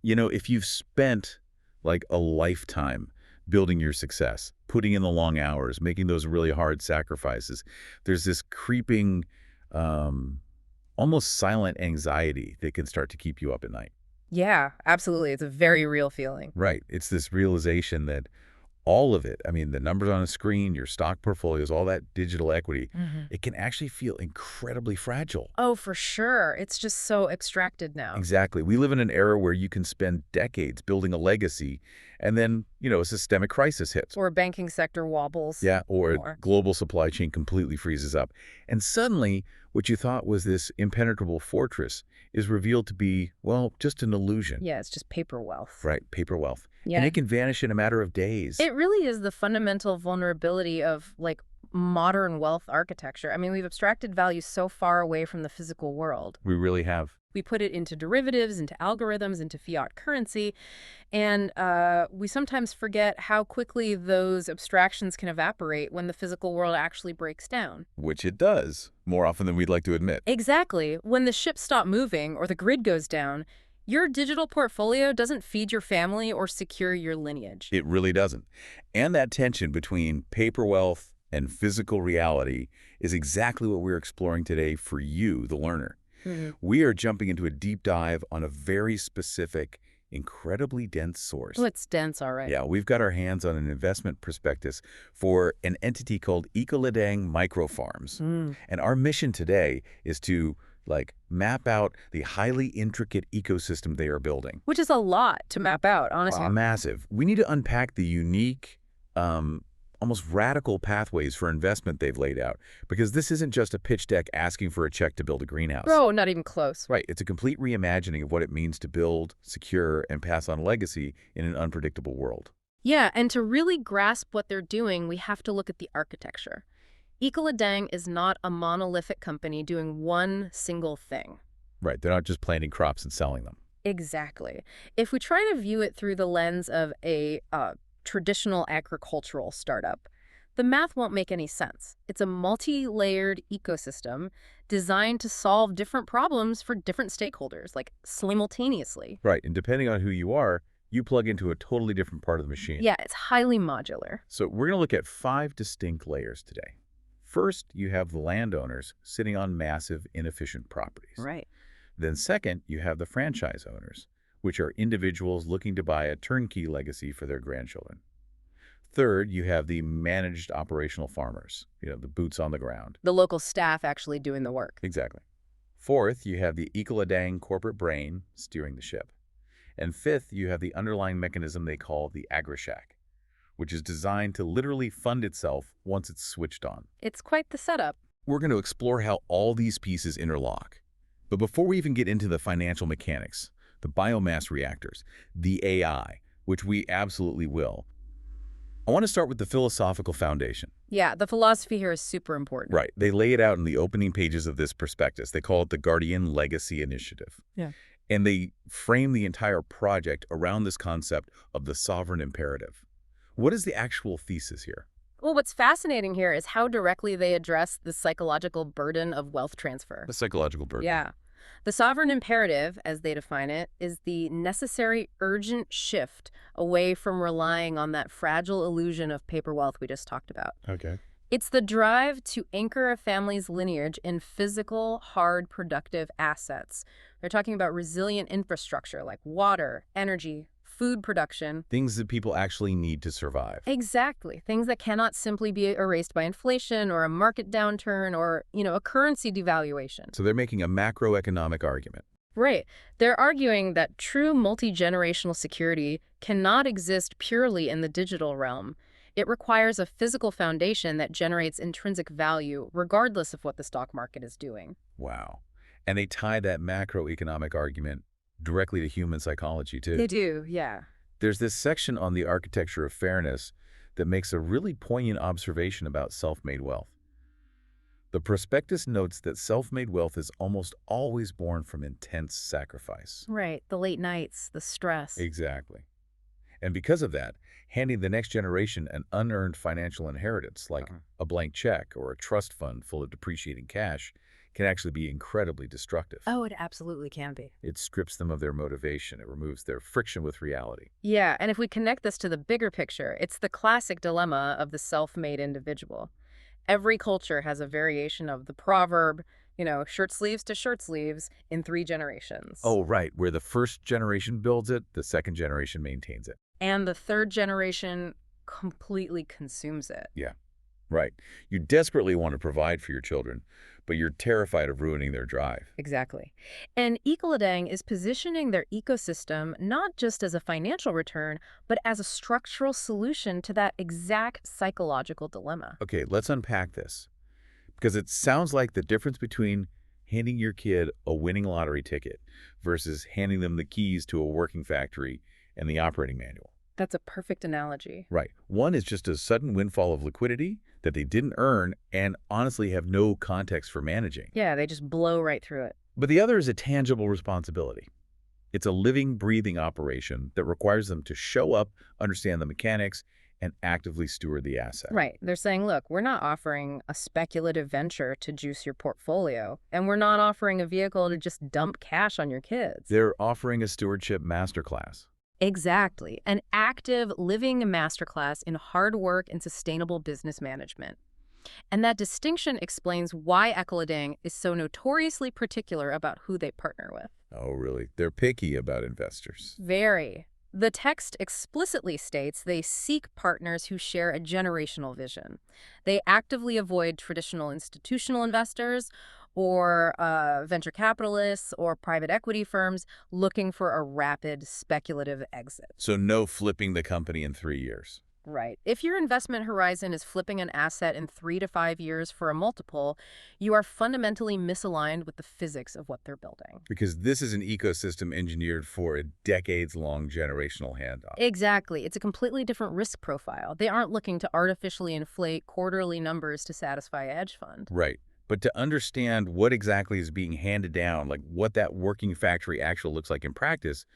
If you've spent like a lifetime building your success, putting in the long hours, making those really hard sacrifices, there's this creeping, um, almost silent anxiety that can start to keep you up at night. Yeah, absolutely. It's a very real feeling. Right. It's this realization that all of it, I mean, the numbers on a screen, your stock portfolios, all that digital equity, Hmm. it can actually feel incredibly fragile. Oh, for sure. It's just so extracted now. Exactly. We live in an era where you can spend decades building a legacy and then, a systemic crisis hits. Or banking sector wobbles Yeah, or a more. global supply chain completely freezes up. And suddenly, what you thought was this impenetrable fortress is revealed to be, well, just an illusion. Yeah, it's just paper wealth. Right, paper wealth. And Yeah. it can vanish in a matter of days. It really is the fundamental vulnerability of like modern wealth architecture. I mean, we've abstracted value so far away from the physical world. We really have. We put it into derivatives, into algorithms, into fiat currency, and we sometimes forget how quickly those abstractions can evaporate when the physical world actually breaks down. Which it does, more often than we'd like to admit. Exactly. When the ships stop moving or the grid goes down, your digital portfolio doesn't feed your family or secure your lineage. It really doesn't. And that tension between paper wealth and physical reality is exactly what we're exploring today for you, the learner. Mhm. We are jumping into a deep dive on a very specific, incredibly dense source. Oh, it's dense, all right. Yeah, we've got our hands on an investment prospectus for an entity called Ecoladang Microfarms. Mm. And our mission today is to map out the highly intricate ecosystem they are building. Which is a lot to map out, honestly. Massive. We need to unpack the unique, almost radical pathways for investment they've laid out, because this isn't just a pitch deck asking for a check to build a greenhouse. Bro, not even close. Right. It's a complete reimagining of what it means to build, secure, and pass on legacy in an unpredictable world. Yeah, and to really grasp what they're doing, we have to look at the architecture. Ecoladang is not a monolithic company doing one single thing. Right. They're not just planting crops and selling them. Exactly. If we try to view it through the lens of a traditional agricultural startup, the math won't make any sense. It's a multi-layered ecosystem designed to solve different problems for different stakeholders, like simultaneously. Right. And depending on who you are, you plug into a totally different part of the machine. Yeah, it's highly modular. So we're going to look at 5 distinct layers today. First, you have the landowners sitting on massive, inefficient properties. Right. Then second, you have the franchise owners, which are individuals looking to buy a turnkey legacy for their grandchildren. Third, you have the managed operational farmers, the boots on the ground. The local staff actually doing the work. Exactly. Fourth, you have the Ecoladang corporate brain steering the ship. And fifth, you have the underlying mechanism they call the agri-shack, which is designed to literally fund itself once it's switched on. It's quite the setup. We're going to explore how all these pieces interlock. But before we even get into the financial mechanics, the biomass reactors, the AI, which we absolutely will, I want to start with the philosophical foundation. Yeah, the philosophy here is super important. Right. They lay it out in the opening pages of this prospectus. They call it the Guardian Legacy Initiative. Yeah. And they frame the entire project around this concept of the sovereign imperative. What is the actual thesis here? Well, what's fascinating here is how directly they address the psychological burden of wealth transfer. The psychological burden. Yeah. The sovereign imperative, as they define it, is the necessary urgent shift away from relying on that fragile illusion of paper wealth we just talked about. Okay. It's the drive to anchor a family's lineage in physical, hard, productive assets. They're talking about resilient infrastructure like water, energy, food production. Things that people actually need to survive. Exactly. Things that cannot simply be erased by inflation or a market downturn or, a currency devaluation. So they're making a macroeconomic argument. Right. They're arguing that true multi-generational security cannot exist purely in the digital realm. It requires a physical foundation that generates intrinsic value regardless of what the stock market is doing. Wow. And they tie that macroeconomic argument directly to human psychology, too. They do, yeah. There's this section on the architecture of fairness that makes a really poignant observation about self-made wealth. The prospectus notes that self-made wealth is almost always born from intense sacrifice. Right, the late nights, the stress. Exactly. And because of that, handing the next generation an unearned financial inheritance, like a blank check or a trust fund full of depreciating cash, can actually be incredibly destructive. Oh, it absolutely can be. It strips them of their motivation. It removes their friction with reality. Yeah, and if we connect this to the bigger picture, it's the classic dilemma of the self-made individual. Every culture has a variation of the proverb, shirt sleeves to shirt sleeves in 3 generations. Oh, right. Where the first generation builds it, the second generation maintains it. And the third generation completely consumes it. Yeah, right. You desperately want to provide for your children, but you're terrified of ruining their drive. Exactly. And Ecoladang is positioning their ecosystem not just as a financial return, but as a structural solution to that exact psychological dilemma. Okay, let's unpack this. Because it sounds like the difference between handing your kid a winning lottery ticket versus handing them the keys to a working factory and the operating manual. That's a perfect analogy. Right. One is just a sudden windfall of liquidity that they didn't earn and honestly have no context for managing. Yeah, they just blow right through it. But the other is a tangible responsibility. It's a living, breathing operation that requires them to show up, understand the mechanics, and actively steward the asset. Right. They're saying, look, we're not offering a speculative venture to juice your portfolio, and we're not offering a vehicle to just dump cash on your kids. They're offering a stewardship masterclass. Exactly. An active, living masterclass in hard work and sustainable business management. And that distinction explains why Ecoladang is so notoriously particular about who they partner with. Oh, really? They're picky about investors. Very. The text explicitly states they seek partners who share a generational vision. They actively avoid traditional institutional investors or venture capitalists or private equity firms looking for a rapid speculative exit. So no flipping the company in 3 years. Right. If your investment horizon is flipping an asset in 3 to 5 years for a multiple, you are fundamentally misaligned with the physics of what they're building. Because this is an ecosystem engineered for a decades-long generational handoff. Exactly. It's a completely different risk profile. They aren't looking to artificially inflate quarterly numbers to satisfy a hedge fund. Right. But to understand what exactly is being handed down, like what that working factory actually looks like in practice,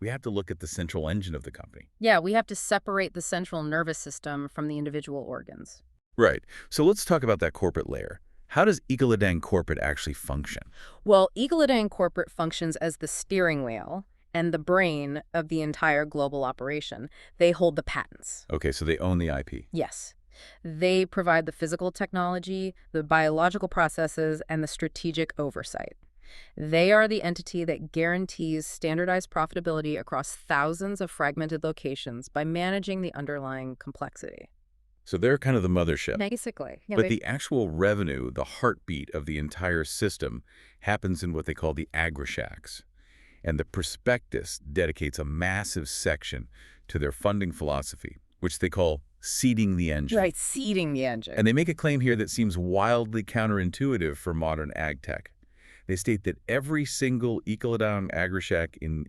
we have to look at the central engine of the company. Yeah, we have to separate the central nervous system from the individual organs. Right. So let's talk about that corporate layer. How does Ecoladang corporate actually function? Well, Ecoladang Corporate functions as the steering wheel and the brain of the entire global operation. They hold the patents. Okay, so they own the IP. Yes. They provide the physical technology, the biological processes, and the strategic oversight. They are the entity that guarantees standardized profitability across thousands of fragmented locations by managing the underlying complexity. So they're kind of the mothership. Basically. Yeah, But the actual revenue, the heartbeat of the entire system, happens in what they call the agri-shacks. And the prospectus dedicates a massive section to their funding philosophy, which they call seeding the engine. right, seeding the engine. And they make a claim here that seems wildly counterintuitive for modern ag tech. They state that every single Ecoladang agri-shack in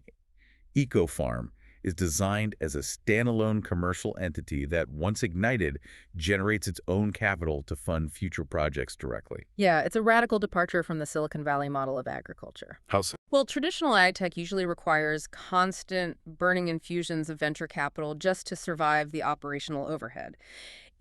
EcoFarm is designed as a standalone commercial entity that, once ignited, generates its own capital to fund future projects directly. Yeah, it's a radical departure from the Silicon Valley model of agriculture. How so? Well, traditional ag tech usually requires constant burning infusions of venture capital just to survive the operational overhead.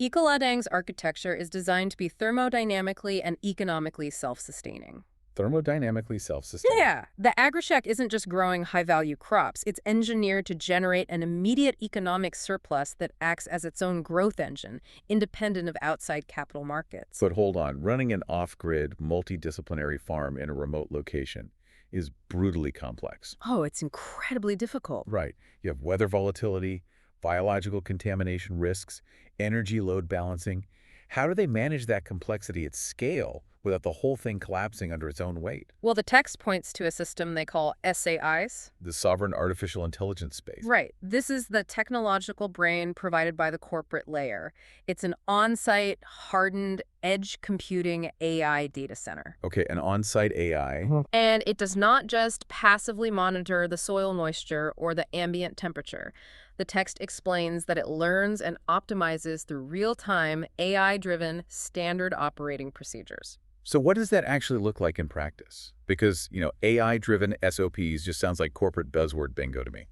Ecoladang's architecture is designed to be thermodynamically and economically self-sustaining. Thermodynamically self-sustaining. Yeah, the agri-shack isn't just growing high-value crops. It's engineered to generate an immediate economic surplus that acts as its own growth engine, independent of outside capital markets. But hold on, running an off-grid, multidisciplinary farm in a remote location is brutally complex. Oh, it's incredibly difficult. Right. You have weather volatility, biological contamination risks, energy load balancing. How do they manage that complexity at scale without the whole thing collapsing under its own weight? Well, the text points to a system they call SAIs. The sovereign artificial intelligence space. Right. This is the technological brain provided by the corporate layer. It's an on-site, hardened, edge computing AI data center. Okay, an on-site AI. And it does not just passively monitor the soil moisture or the ambient temperature. The text explains that it learns and optimizes through real-time, AI-driven, standard operating procedures. So what does that actually look like in practice? Because, AI-driven SOPs just sounds like corporate buzzword bingo to me.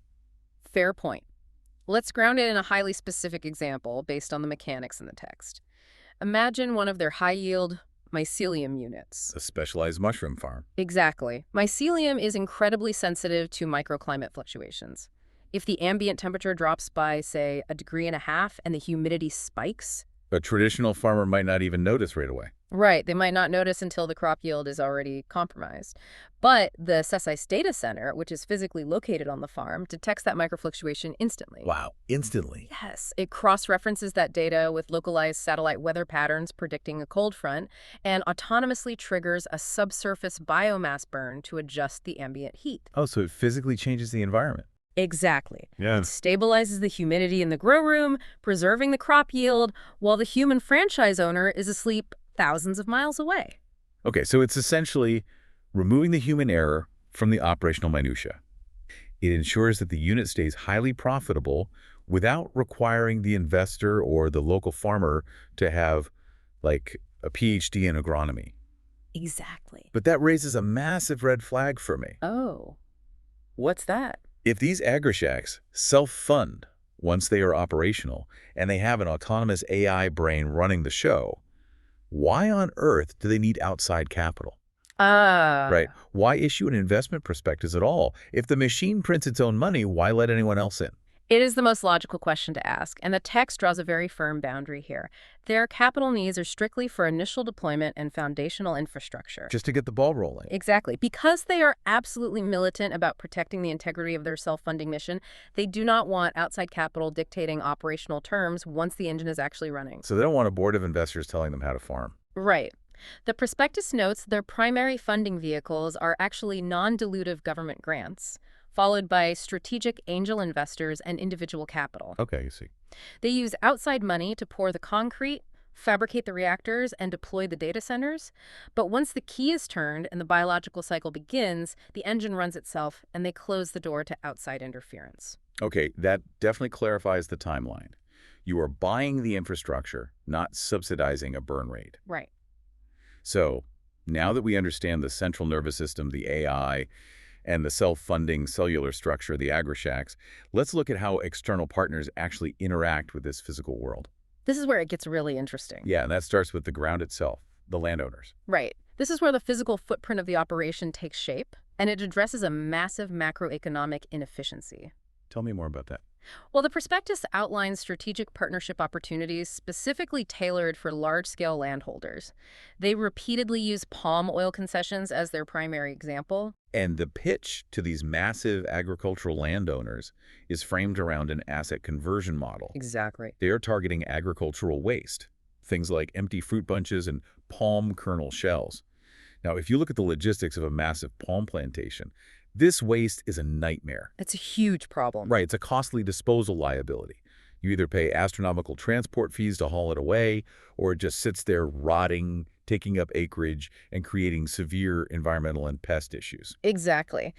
Fair point. Let's ground it in a highly specific example based on the mechanics in the text. Imagine one of their high-yield mycelium units. A specialized mushroom farm. Exactly. Mycelium is incredibly sensitive to microclimate fluctuations. If the ambient temperature drops by, say, 1.5 degrees and the humidity spikes, A traditional farmer might not even notice right away. right, they might not notice until the crop yield is already compromised. But the SESICE data center, which is physically located on the farm, detects that microfluctuation instantly. Wow, instantly. Yes, it cross-references that data with localized satellite weather patterns predicting a cold front and autonomously triggers a subsurface biomass burn to adjust the ambient heat. Oh, so it physically changes the environment. Exactly. Yeah. It stabilizes the humidity in the grow room, preserving the crop yield, while the human franchise owner is asleep thousands of miles away. Okay, so it's essentially removing the human error from the operational minutia. It ensures that the unit stays highly profitable without requiring the investor or the local farmer to have, like, a PhD in agronomy. Exactly. But that raises a massive red flag for me. Oh, what's that? If these agri-shacks self-fund once they are operational and they have an autonomous AI brain running the show, why on earth do they need outside capital? Right. Why issue an investment prospectus at all? If the machine prints its own money, why let anyone else in? It is the most logical question to ask, and the text draws a very firm boundary here. Their capital needs are strictly for initial deployment and foundational infrastructure. Just to get the ball rolling. Exactly. Because they are absolutely militant about protecting the integrity of their self-funding mission, they do not want outside capital dictating operational terms once the engine is actually running. So they don't want a board of investors telling them how to farm. Right. The prospectus notes their primary funding vehicles are actually non-dilutive government grants, followed by strategic angel investors and individual capital. Okay, you see. They use outside money to pour the concrete, fabricate the reactors, and deploy the data centers. But once the key is turned and the biological cycle begins, the engine runs itself, and they close the door to outside interference. Okay, that definitely clarifies the timeline. You are buying the infrastructure, not subsidizing a burn rate. Right. So now that we understand the central nervous system, the AI, and the self-funding cellular structure, the agri-shacks, let's look at how external partners actually interact with this physical world. This is where it gets really interesting. Yeah, and that starts with the ground itself, the landowners. Right. This is where the physical footprint of the operation takes shape, and it addresses a massive macroeconomic inefficiency. Tell me more about that. Well, the prospectus outlines strategic partnership opportunities specifically tailored for large-scale landholders. They repeatedly use palm oil concessions as their primary example. And the pitch to these massive agricultural landowners is framed around an asset conversion model. Exactly. They are targeting agricultural waste, things like empty fruit bunches and palm kernel shells. Now, if you look at the logistics of a massive palm plantation, this waste is a nightmare. It's a huge problem. Right, it's a costly disposal liability. You either pay astronomical transport fees to haul it away, or it just sits there rotting, taking up acreage, and creating severe environmental and pest issues. Exactly.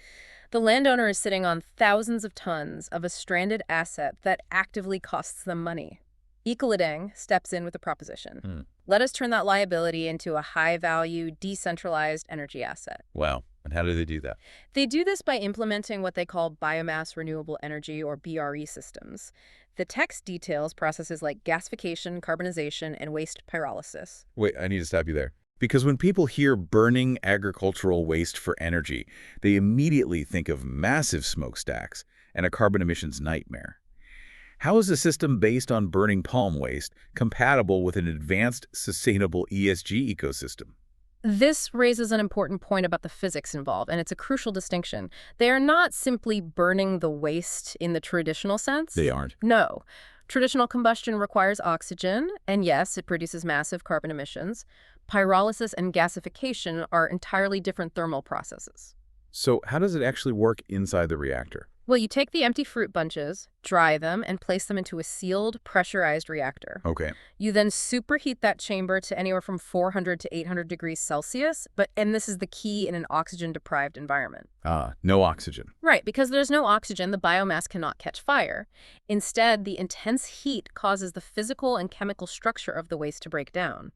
The landowner is sitting on thousands of tons of a stranded asset that actively costs them money. Ecoladang steps in with a proposition. Let us turn that liability into a high-value, decentralized energy asset. Wow. And how do they do that? They do this by implementing what they call biomass renewable energy, or BRE systems. The text details processes like gasification, carbonization, and waste pyrolysis. Wait, I need to stop you there. Because when people hear burning agricultural waste for energy, they immediately think of massive smokestacks and a carbon emissions nightmare. How is a system based on burning palm waste compatible with an advanced, sustainable ESG ecosystem? This raises an important point about the physics involved, and it's a crucial distinction. They are not simply burning the waste in the traditional sense. They aren't. No. Traditional combustion requires oxygen, and yes, it produces massive carbon emissions. Pyrolysis and gasification are entirely different thermal processes. So how does it actually work inside the reactor? Well, you take the empty fruit bunches, dry them, and place them into a sealed, pressurized reactor. Okay. You then superheat that chamber to anywhere from 400 to 800 degrees Celsius, and this is the key in an oxygen-deprived environment. No oxygen. Right, because there's no oxygen, the biomass cannot catch fire. Instead, the intense heat causes the physical and chemical structure of the waste to break down.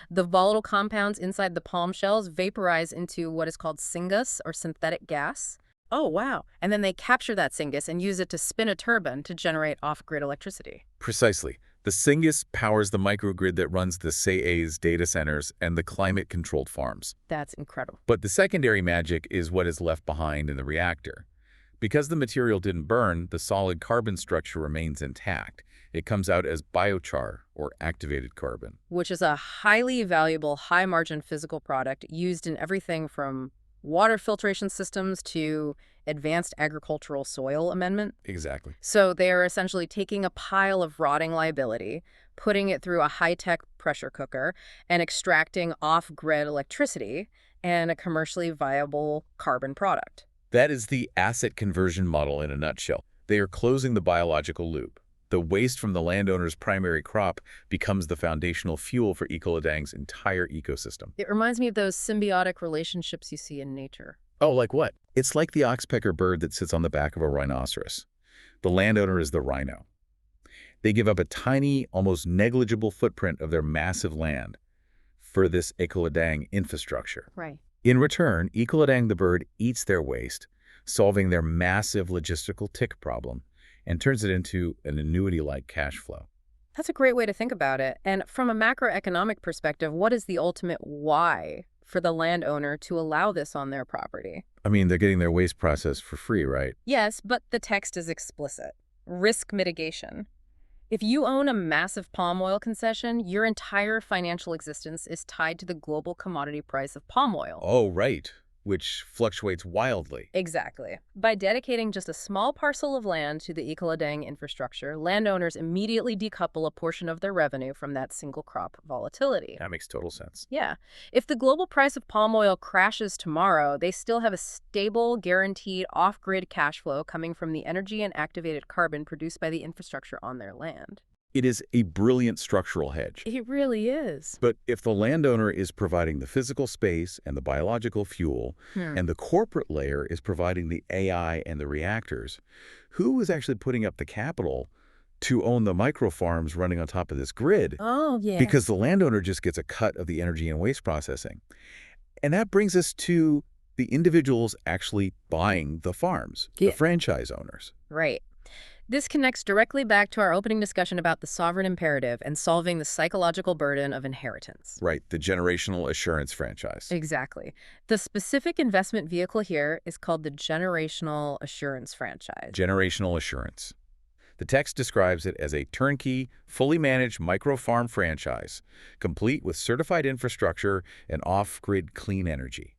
The volatile compounds inside the palm shells vaporize into what is called syngas, or synthetic gas. Oh, wow. And then they capture that syngas and use it to spin a turbine to generate off-grid electricity. Precisely. The syngas powers the microgrid that runs the CA's data centers and the climate-controlled farms. That's incredible. But the secondary magic is what is left behind in the reactor. Because the material didn't burn, the solid carbon structure remains intact. It comes out as biochar, or activated carbon. Which is a highly valuable, high-margin physical product used in everything from water filtration systems to advanced agricultural soil amendment. Exactly. So they are essentially taking a pile of rotting liability, putting it through a high-tech pressure cooker, and extracting off-grid electricity and a commercially viable carbon product. That is the asset conversion model in a nutshell. They are closing the biological loop. The waste from the landowner's primary crop becomes the foundational fuel for Ecoladang's entire ecosystem. It reminds me of those symbiotic relationships you see in nature. Oh, like what? It's like the oxpecker bird that sits on the back of a rhinoceros. The landowner is the rhino. They give up a tiny, almost negligible footprint of their massive land for this Ecoladang infrastructure. Right. In return, Ecoladang the bird eats their waste, solving their massive logistical tick problem, and turns it into an annuity-like cash flow. That's a great way to think about it. And from a macroeconomic perspective, what is the ultimate why for the landowner to allow this on their property? I mean, they're getting their waste processed for free, right? Yes, but the text is explicit. Risk mitigation. If you own a massive palm oil concession, your entire financial existence is tied to the global commodity price of palm oil. Oh, right. Which fluctuates wildly. Exactly. By dedicating just a small parcel of land to the Ecoladang infrastructure, landowners immediately decouple a portion of their revenue from that single crop volatility. That makes total sense. Yeah. If the global price of palm oil crashes tomorrow, they still have a stable, guaranteed off-grid cash flow coming from the energy and activated carbon produced by the infrastructure on their land. It is a brilliant structural hedge. It really is. But if the landowner is providing the physical space and the biological fuel, and the corporate layer is providing the AI and the reactors, who is actually putting up the capital to own the microfarms running on top of this grid? Oh, yeah. Because the landowner just gets a cut of the energy and waste processing. And that brings us to the individuals actually buying the farms, the franchise owners. Right. This connects directly back to our opening discussion about the sovereign imperative and solving the psychological burden of inheritance. Right, the generational assurance franchise. Exactly. The specific investment vehicle here is called the generational assurance franchise. Generational assurance. The text describes it as a turnkey, fully managed micro-farm franchise, complete with certified infrastructure and off-grid clean energy.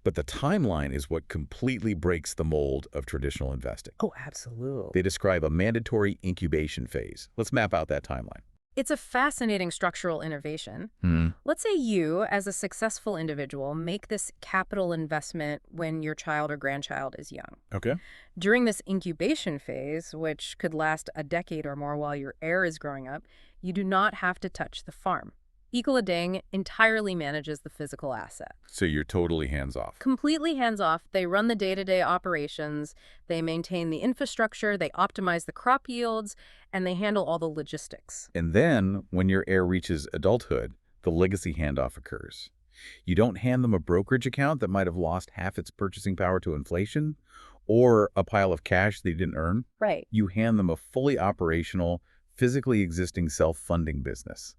But the timeline is what completely breaks the mold of traditional investing. Oh, absolutely. They describe a mandatory incubation phase. Let's map out that timeline. It's a fascinating structural innovation. Let's say you, as a successful individual, make this capital investment when your child or grandchild is young. Okay. During this incubation phase, which could last a decade or more while your heir is growing up, you do not have to touch the farm. Ecoladang entirely manages the physical asset. So you're totally hands-off. Completely hands-off. They run the day-to-day operations, they maintain the infrastructure, they optimize the crop yields, and they handle all the logistics. And then, when your heir reaches adulthood, the legacy handoff occurs. You don't hand them a brokerage account that might have lost half its purchasing power to inflation, or a pile of cash they didn't earn. Right. You hand them a fully operational, physically existing self-funding business.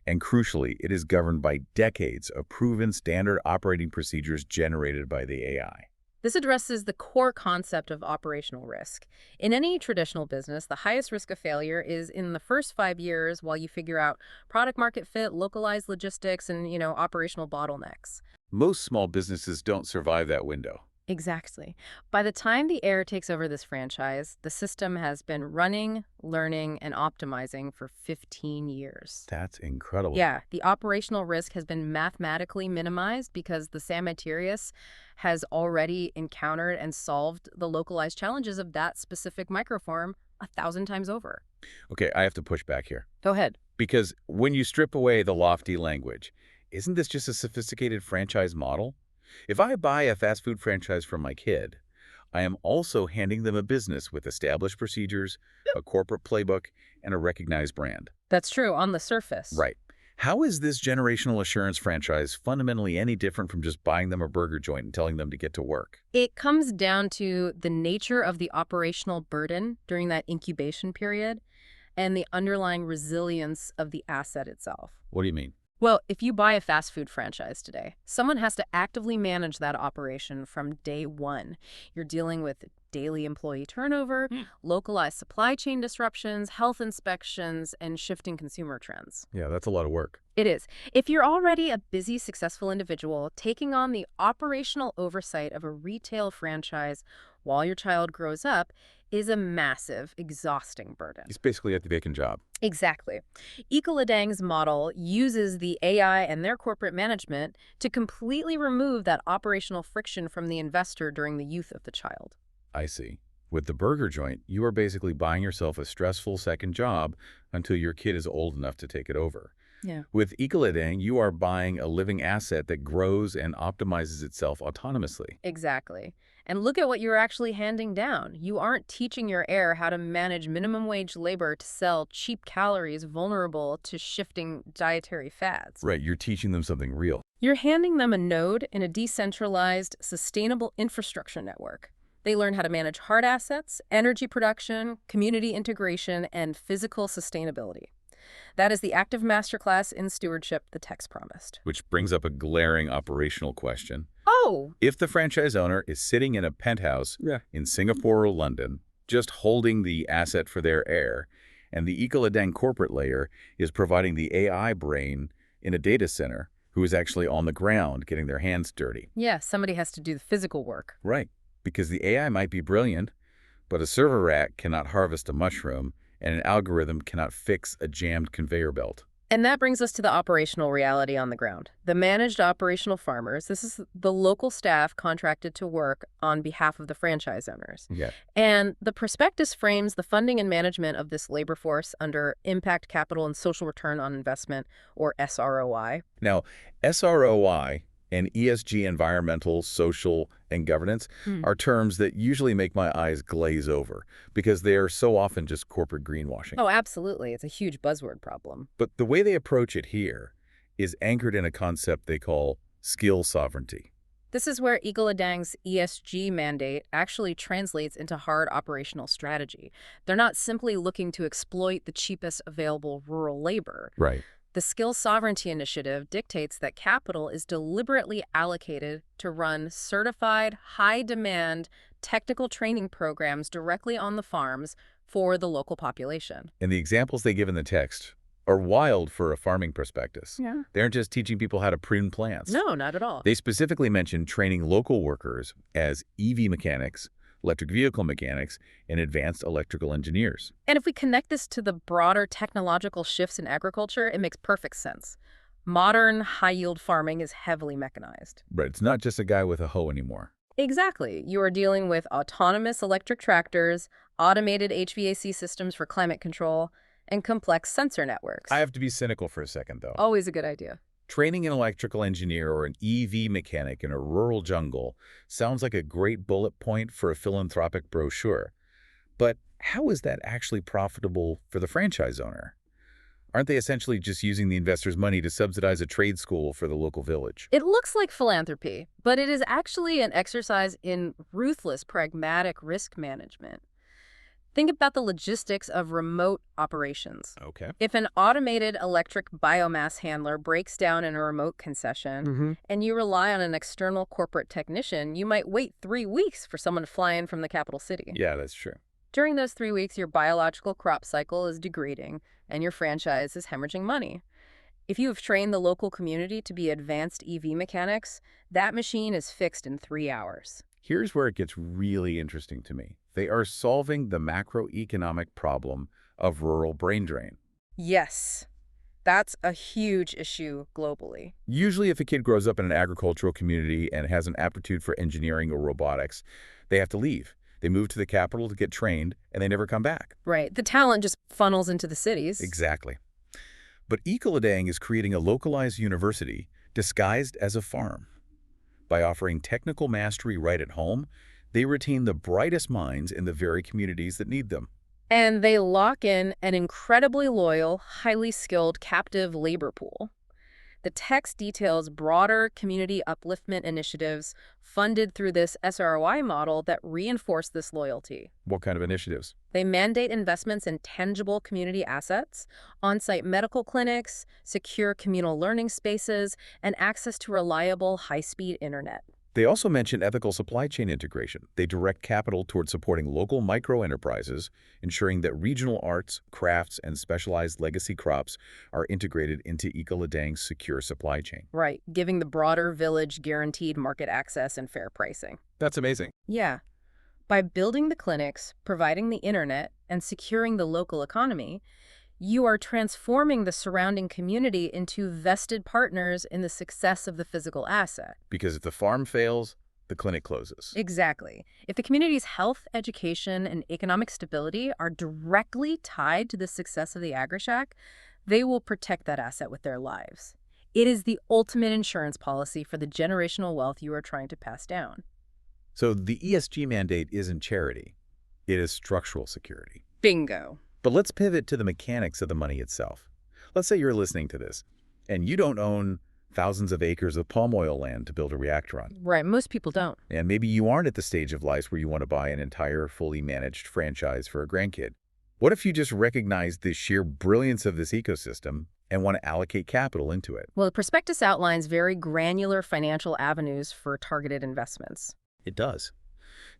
And crucially, it is governed by decades of proven standard operating procedures generated by the AI. This addresses the core concept of operational risk. In any traditional business, the highest risk of failure is in the first 5 years while you figure out product market fit, localized logistics, and, operational bottlenecks. Most small businesses don't survive that window. Exactly. By the time the heir takes over this franchise, the system has been running, learning, and optimizing for 15 years. That's incredible. Yeah, the operational risk has been mathematically minimized because the San Materius has already encountered and solved the localized challenges of that specific microfarm 1,000 times over. Okay, I have to push back here. Go ahead. Because when you strip away the lofty language, isn't this just a sophisticated franchise model? If I buy a fast food franchise from my kid, I am also handing them a business with established procedures, a corporate playbook, and a recognized brand. That's true on the surface. Right. How is this generational assurance franchise fundamentally any different from just buying them a burger joint and telling them to get to work? It comes down to the nature of the operational burden during that incubation period and the underlying resilience of the asset itself. What do you mean? Well, if you buy a fast food franchise today, someone has to actively manage that operation from day one. You're dealing with daily employee turnover, localized supply chain disruptions, health inspections, and shifting consumer trends. Yeah, that's a lot of work. It is. If you're already a busy, successful individual, taking on the operational oversight of a retail franchise while your child grows up is a massive, exhausting burden. It's basically a vacant job. Exactly. Ecoladang's model uses the AI and their corporate management to completely remove that operational friction from the investor during the youth of the child. I see. With the burger joint, you are basically buying yourself a stressful second job until your kid is old enough to take it over. Yeah. With Ecoladang, you are buying a living asset that grows and optimizes itself autonomously. Exactly. And look at what you're actually handing down. You aren't teaching your heir how to manage minimum wage labor to sell cheap calories vulnerable to shifting dietary fads. Right, you're teaching them something real. You're handing them a node in a decentralized, sustainable infrastructure network. They learn how to manage hard assets, energy production, community integration, and physical sustainability. That is the active masterclass in stewardship the text promised. Which brings up a glaring operational question. Oh! If the franchise owner is sitting in a penthouse in Singapore or London, just holding the asset for their heir, and the Ecoladang corporate layer is providing the AI brain in a data center who is actually on the ground getting their hands dirty. Yeah, somebody has to do the physical work. Right, because the AI might be brilliant, but a server rack cannot harvest a mushroom, and an algorithm cannot fix a jammed conveyor belt. And that brings us to the operational reality on the ground. The managed operational farmers, this is the local staff contracted to work on behalf of the franchise owners. Yeah. And the prospectus frames the funding and management of this labor force under impact capital and social return on investment, or SROI. Now, SROI and ESG, environmental, social, and governance, are terms that usually make my eyes glaze over because they are so often just corporate greenwashing. Oh, absolutely. It's a huge buzzword problem. But the way they approach it here is anchored in a concept they call skill sovereignty. This is where Ecoladang's ESG mandate actually translates into hard operational strategy. They're not simply looking to exploit the cheapest available rural labor. Right. The Skill Sovereignty Initiative dictates that capital is deliberately allocated to run certified, high-demand technical training programs directly on the farms for the local population. And the examples they give in the text are wild for a farming prospectus. Yeah. They aren't just teaching people how to prune plants. No, not at all. They specifically mention training local workers as EV mechanics, electric vehicle mechanics, and advanced electrical engineers. And if we connect this to the broader technological shifts in agriculture, it makes perfect sense. Modern, high-yield farming is heavily mechanized. But it's not just a guy with a hoe anymore. Exactly. You are dealing with autonomous electric tractors, automated HVAC systems for climate control, and complex sensor networks. I have to be cynical for a second, though. Always a good idea. Training an electrical engineer or an EV mechanic in a rural jungle sounds like a great bullet point for a philanthropic brochure. But how is that actually profitable for the franchise owner? Aren't they essentially just using the investor's money to subsidize a trade school for the local village? It looks like philanthropy, but it is actually an exercise in ruthless, pragmatic risk management. Think about the logistics of remote operations. Okay. If an automated electric biomass handler breaks down in a remote concession, and you rely on an external corporate technician, you might wait 3 weeks for someone to fly in from the capital city. Yeah, that's true. During those 3 weeks, your biological crop cycle is degrading, and your franchise is hemorrhaging money. If you have trained the local community to be advanced EV mechanics, that machine is fixed in 3 hours. Here's where it gets really interesting to me. They are solving the macroeconomic problem of rural brain drain. Yes, that's a huge issue globally. Usually if a kid grows up in an agricultural community and has an aptitude for engineering or robotics, they have to leave. They move to the capital to get trained, and they never come back. Right. The talent just funnels into the cities. Exactly. But Ecoladang is creating a localized university disguised as a farm. By offering technical mastery right at home, they retain the brightest minds in the very communities that need them. And they lock in an incredibly loyal, highly skilled captive labor pool. The text details broader community upliftment initiatives funded through this SROI model that reinforce this loyalty. What kind of initiatives? They mandate investments in tangible community assets, on-site medical clinics, secure communal learning spaces, and access to reliable, high-speed internet. They also mention ethical supply chain integration. They direct capital toward supporting local micro-enterprises, ensuring that regional arts, crafts, and specialized legacy crops are integrated into Ecoladang's secure supply chain. Right, giving the broader village guaranteed market access and fair pricing. That's amazing. Yeah. By building the clinics, providing the internet, and securing the local economy, you are transforming the surrounding community into vested partners in the success of the physical asset. Because if the farm fails, the clinic closes. Exactly. If the community's health, education, and economic stability are directly tied to the success of the AgriShack, they will protect that asset with their lives. It is the ultimate insurance policy for the generational wealth you are trying to pass down. So the ESG mandate isn't charity. It is structural security. Bingo. But let's pivot to the mechanics of the money itself. Let's say you're listening to this, and you don't own thousands of acres of palm oil land to build a reactor on. Right, most people don't. And maybe you aren't at the stage of life where you want to buy an entire, fully managed franchise for a grandkid. What if you just recognize the sheer brilliance of this ecosystem and want to allocate capital into it? Well, the prospectus outlines very granular financial avenues for targeted investments. It does.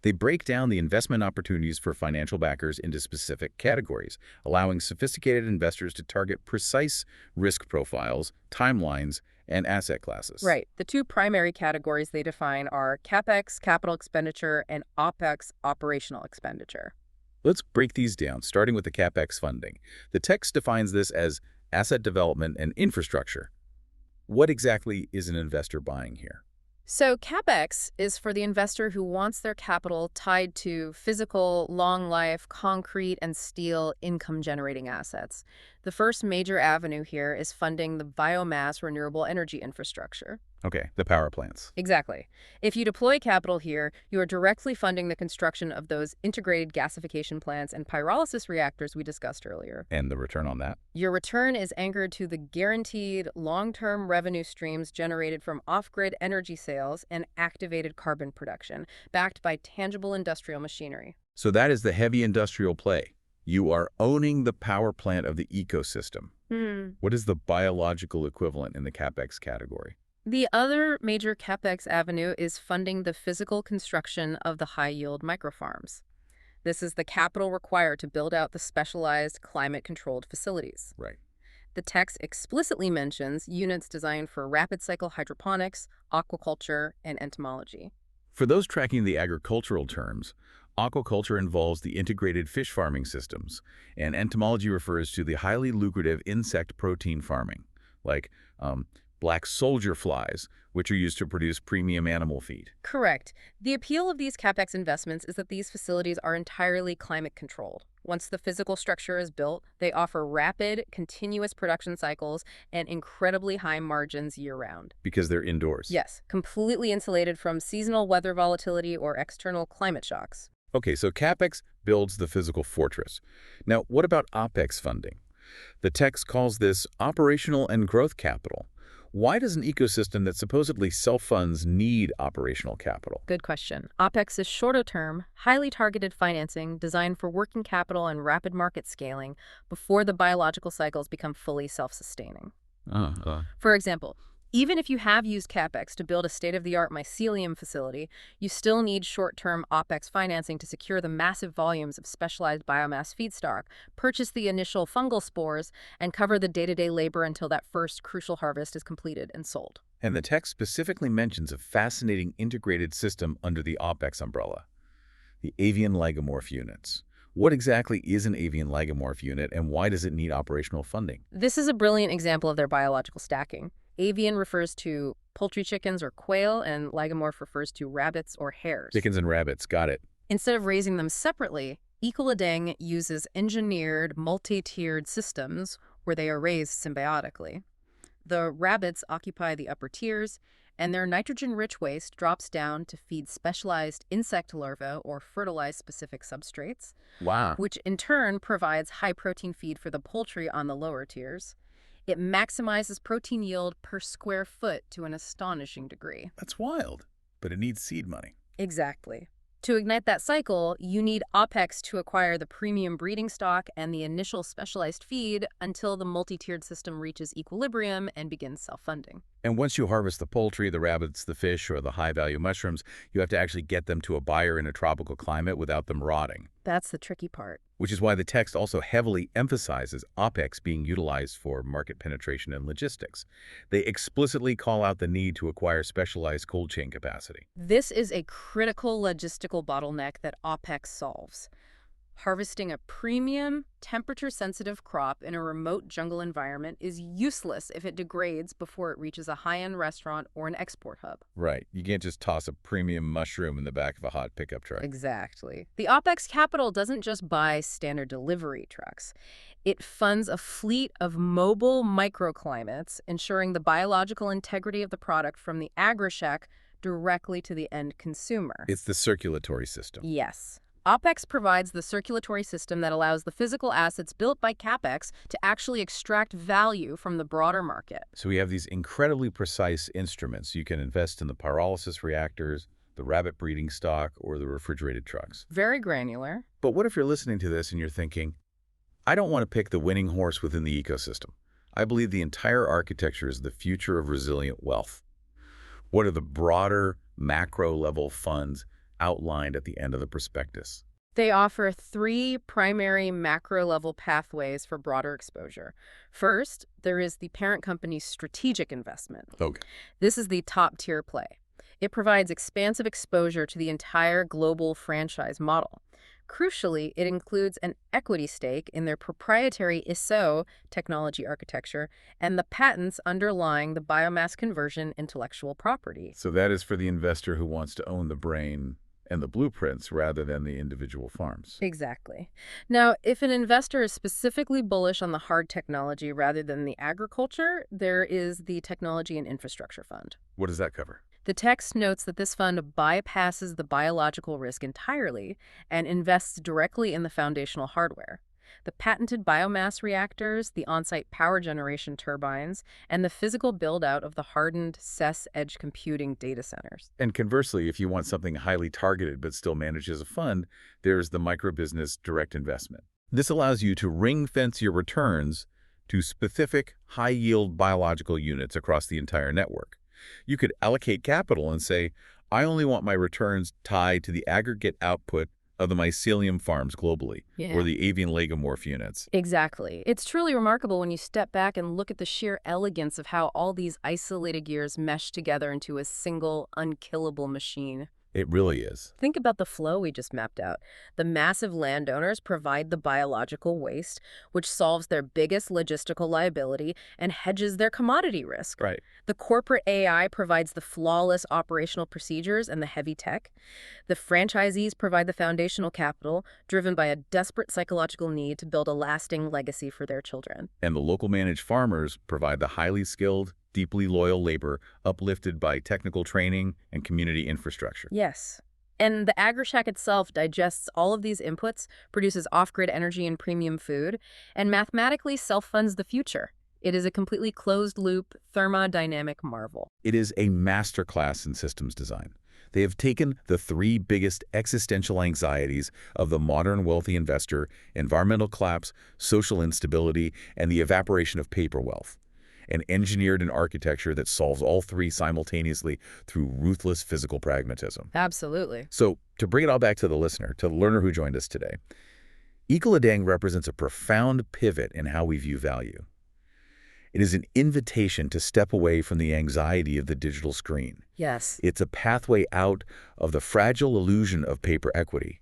They break down the investment opportunities for financial backers into specific categories, allowing sophisticated investors to target precise risk profiles, timelines, and asset classes. Right. The two primary categories they define are CapEx, capital expenditure, and OpEx, operational expenditure. Let's break these down, starting with the CapEx funding. The text defines this as asset development and infrastructure. What exactly is an investor buying here? So CapEx is for the investor who wants their capital tied to physical, long-life, concrete, and steel income-generating assets. The first major avenue here is funding the biomass renewable energy infrastructure. Okay, the power plants. Exactly. If you deploy capital here, you are directly funding the construction of those integrated gasification plants and pyrolysis reactors we discussed earlier. And the return on that? Your return is anchored to the guaranteed long-term revenue streams generated from off-grid energy sales and activated carbon production, backed by tangible industrial machinery. So that is the heavy industrial play. You are owning the power plant of the ecosystem. What is the biological equivalent in the CapEx category? The other major CapEx avenue is funding the physical construction of the high-yield microfarms. This is the capital required to build out the specialized climate-controlled facilities. Right. The text explicitly mentions units designed for rapid cycle hydroponics, aquaculture, and entomology. For those tracking the agricultural terms, aquaculture involves the integrated fish farming systems, and entomology refers to the highly lucrative insect protein farming, like black soldier flies, which are used to produce premium animal feed. Correct. The appeal of these CapEx investments is that these facilities are entirely climate-controlled. Once the physical structure is built, they offer rapid, continuous production cycles and incredibly high margins year-round. Because they're indoors. Yes, completely insulated from seasonal weather volatility or external climate shocks. Okay, so CapEx builds the physical fortress. Now, what about OpEx funding? The text calls this operational and growth capital. Why does an ecosystem that supposedly self-funds need operational capital? Good question. OpEx is shorter-term, highly targeted financing designed for working capital and rapid market scaling before the biological cycles become fully self-sustaining. For example, even if you have used CapEx to build a state-of-the-art mycelium facility, you still need short-term OpEx financing to secure the massive volumes of specialized biomass feedstock, purchase the initial fungal spores, and cover the day-to-day labor until that first crucial harvest is completed and sold. And the text specifically mentions a fascinating integrated system under the OpEx umbrella, the avian lagomorph units. What exactly is an avian lagomorph unit, and why does it need operational funding? This is a brilliant example of their biological stacking. Avian refers to poultry chickens or quail, and lagomorph refers to rabbits or hares. Chickens and rabbits, got it. Instead of raising them separately, Ecoladang uses engineered, multi-tiered systems where they are raised symbiotically. The rabbits occupy the upper tiers, and their nitrogen-rich waste drops down to feed specialized insect larvae or fertilize specific substrates, Wow. which in turn provides high-protein feed for the poultry on the lower tiers. It maximizes protein yield per square foot to an astonishing degree. That's wild, but it needs seed money. Exactly. To ignite that cycle, you need OPEX to acquire the premium breeding stock and the initial specialized feed until the multi-tiered system reaches equilibrium and begins self-funding. And once you harvest the poultry, the rabbits, the fish, or the high-value mushrooms, you have to actually get them to a buyer in a tropical climate without them rotting. That's the tricky part. Which is why the text also heavily emphasizes OPEX being utilized for market penetration and logistics. They explicitly call out the need to acquire specialized cold chain capacity. This is a critical logistical bottleneck that OPEX solves. Harvesting a premium, temperature-sensitive crop in a remote jungle environment is useless if it degrades before it reaches a high-end restaurant or an export hub. Right. You can't just toss a premium mushroom in the back of a hot pickup truck. Exactly. The OPEX capital doesn't just buy standard delivery trucks. It funds a fleet of mobile microclimates, ensuring the biological integrity of the product from the agri-shack directly to the end consumer. It's the circulatory system. Yes. OPEX provides the circulatory system that allows the physical assets built by CapEx to actually extract value from the broader market. So we have these incredibly precise instruments. You can invest in the pyrolysis reactors, the rabbit breeding stock, or the refrigerated trucks. Very granular. But what if you're listening to this and you're thinking, I don't want to pick the winning horse within the ecosystem. I believe the entire architecture is the future of resilient wealth. What are the broader macro-level funds outlined at the end of the prospectus? They offer 3 primary macro-level pathways for broader exposure. First, there is the parent company's strategic investment. Okay. This is the top-tier play. It provides expansive exposure to the entire global franchise model. Crucially, it includes an equity stake in their proprietary ISO technology architecture and the patents underlying the biomass conversion intellectual property. So that is for the investor who wants to own the brain and the blueprints rather than the individual farms. Exactly. Now, if an investor is specifically bullish on the hard technology rather than the agriculture, there is the Technology and Infrastructure Fund. What does that cover? The text notes that this fund bypasses the biological risk entirely and invests directly in the foundational hardware. The patented biomass reactors, the on-site power generation turbines, and the physical build-out of the hardened CES edge computing data centers. And conversely, if you want something highly targeted but still managed as a fund, there's the microbusiness direct investment. This allows you to ring-fence your returns to specific high-yield biological units across the entire network. You could allocate capital and say, I only want my returns tied to the aggregate output of the mycelium farms globally, or the avian legomorph units. Exactly. It's truly remarkable when you step back and look at the sheer elegance of how all these isolated gears mesh together into a single, unkillable machine. It really is. Think about the flow we just mapped out. The massive landowners provide the biological waste, which solves their biggest logistical liability and hedges their commodity risk. Right. The corporate AI provides the flawless operational procedures and the heavy tech. The franchisees provide the foundational capital, driven by a desperate psychological need to build a lasting legacy for their children. And the local managed farmers provide the highly skilled, deeply loyal labor uplifted by technical training and community infrastructure. Yes. And the agri-shack itself digests all of these inputs, produces off-grid energy and premium food, and mathematically self-funds the future. It is a completely closed-loop, thermodynamic marvel. It is a masterclass in systems design. They have taken the 3 biggest existential anxieties of the modern wealthy investor: environmental collapse, social instability, and the evaporation of paper wealth, and engineered an architecture that solves all 3 simultaneously through ruthless physical pragmatism. Absolutely. So, to bring it all back to the listener, to the learner who joined us today, Ecoladang represents a profound pivot in how we view value. It is an invitation to step away from the anxiety of the digital screen. Yes. It's a pathway out of the fragile illusion of paper equity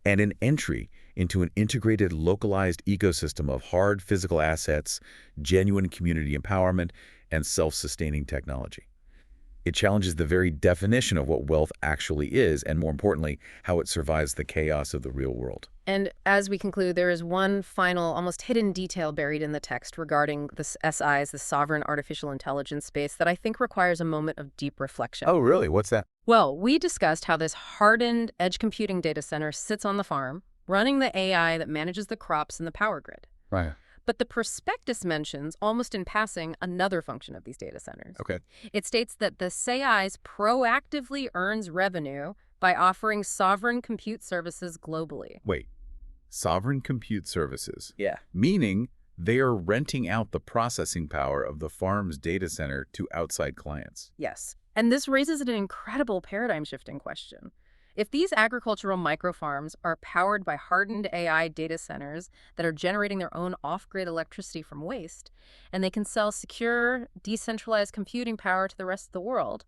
and an entry into an integrated, localized ecosystem of hard physical assets, genuine community empowerment, and self-sustaining technology. It challenges the very definition of what wealth actually is, and more importantly, how it survives the chaos of the real world. And as we conclude, there is one final, almost hidden detail buried in the text regarding the SIs, the sovereign artificial intelligence space, that I think requires a moment of deep reflection. Oh, really? What's that? Well, we discussed how this hardened edge computing data center sits on the farm, running the AI that manages the crops and the power grid. Right. But the prospectus mentions, almost in passing, another function of these data centers. Okay. It states that the SEIS proactively earns revenue by offering sovereign compute services globally. Wait, sovereign compute services, Yeah. meaning they are renting out the processing power of the farm's data center to outside clients. Yes. And this raises an incredible paradigm-shifting question. If these agricultural microfarms are powered by hardened AI data centers that are generating their own off-grid electricity from waste, and they can sell secure, decentralized computing power to the rest of the world,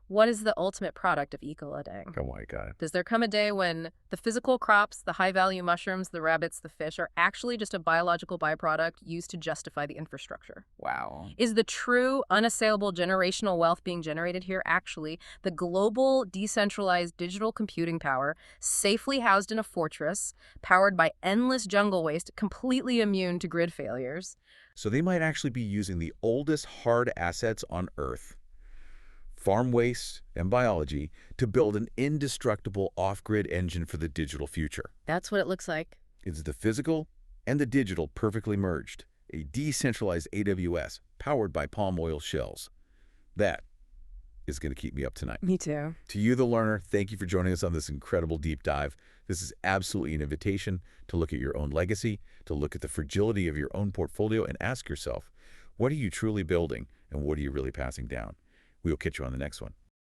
what is the ultimate product of Ecoladang? Oh my God. Does there come a day when the physical crops, the high-value mushrooms, the rabbits, the fish, are actually just a biological byproduct used to justify the infrastructure? Wow. Is the true, unassailable generational wealth being generated here actually the global, decentralized digital computing power safely housed in a fortress, powered by endless jungle waste, completely immune to grid failures? So they might actually be using the oldest hard assets on Earth, farm waste and biology, to build an indestructible off-grid engine for the digital future. That's what it looks like. It's the physical and the digital perfectly merged, a decentralized AWS powered by palm oil shells. That is going to keep me up tonight. Me too. To you, the learner, thank you for joining us on this incredible deep dive. This is absolutely an invitation to look at your own legacy, to look at the fragility of your own portfolio, and ask yourself, what are you truly building and what are you really passing down? We will catch you on the next one.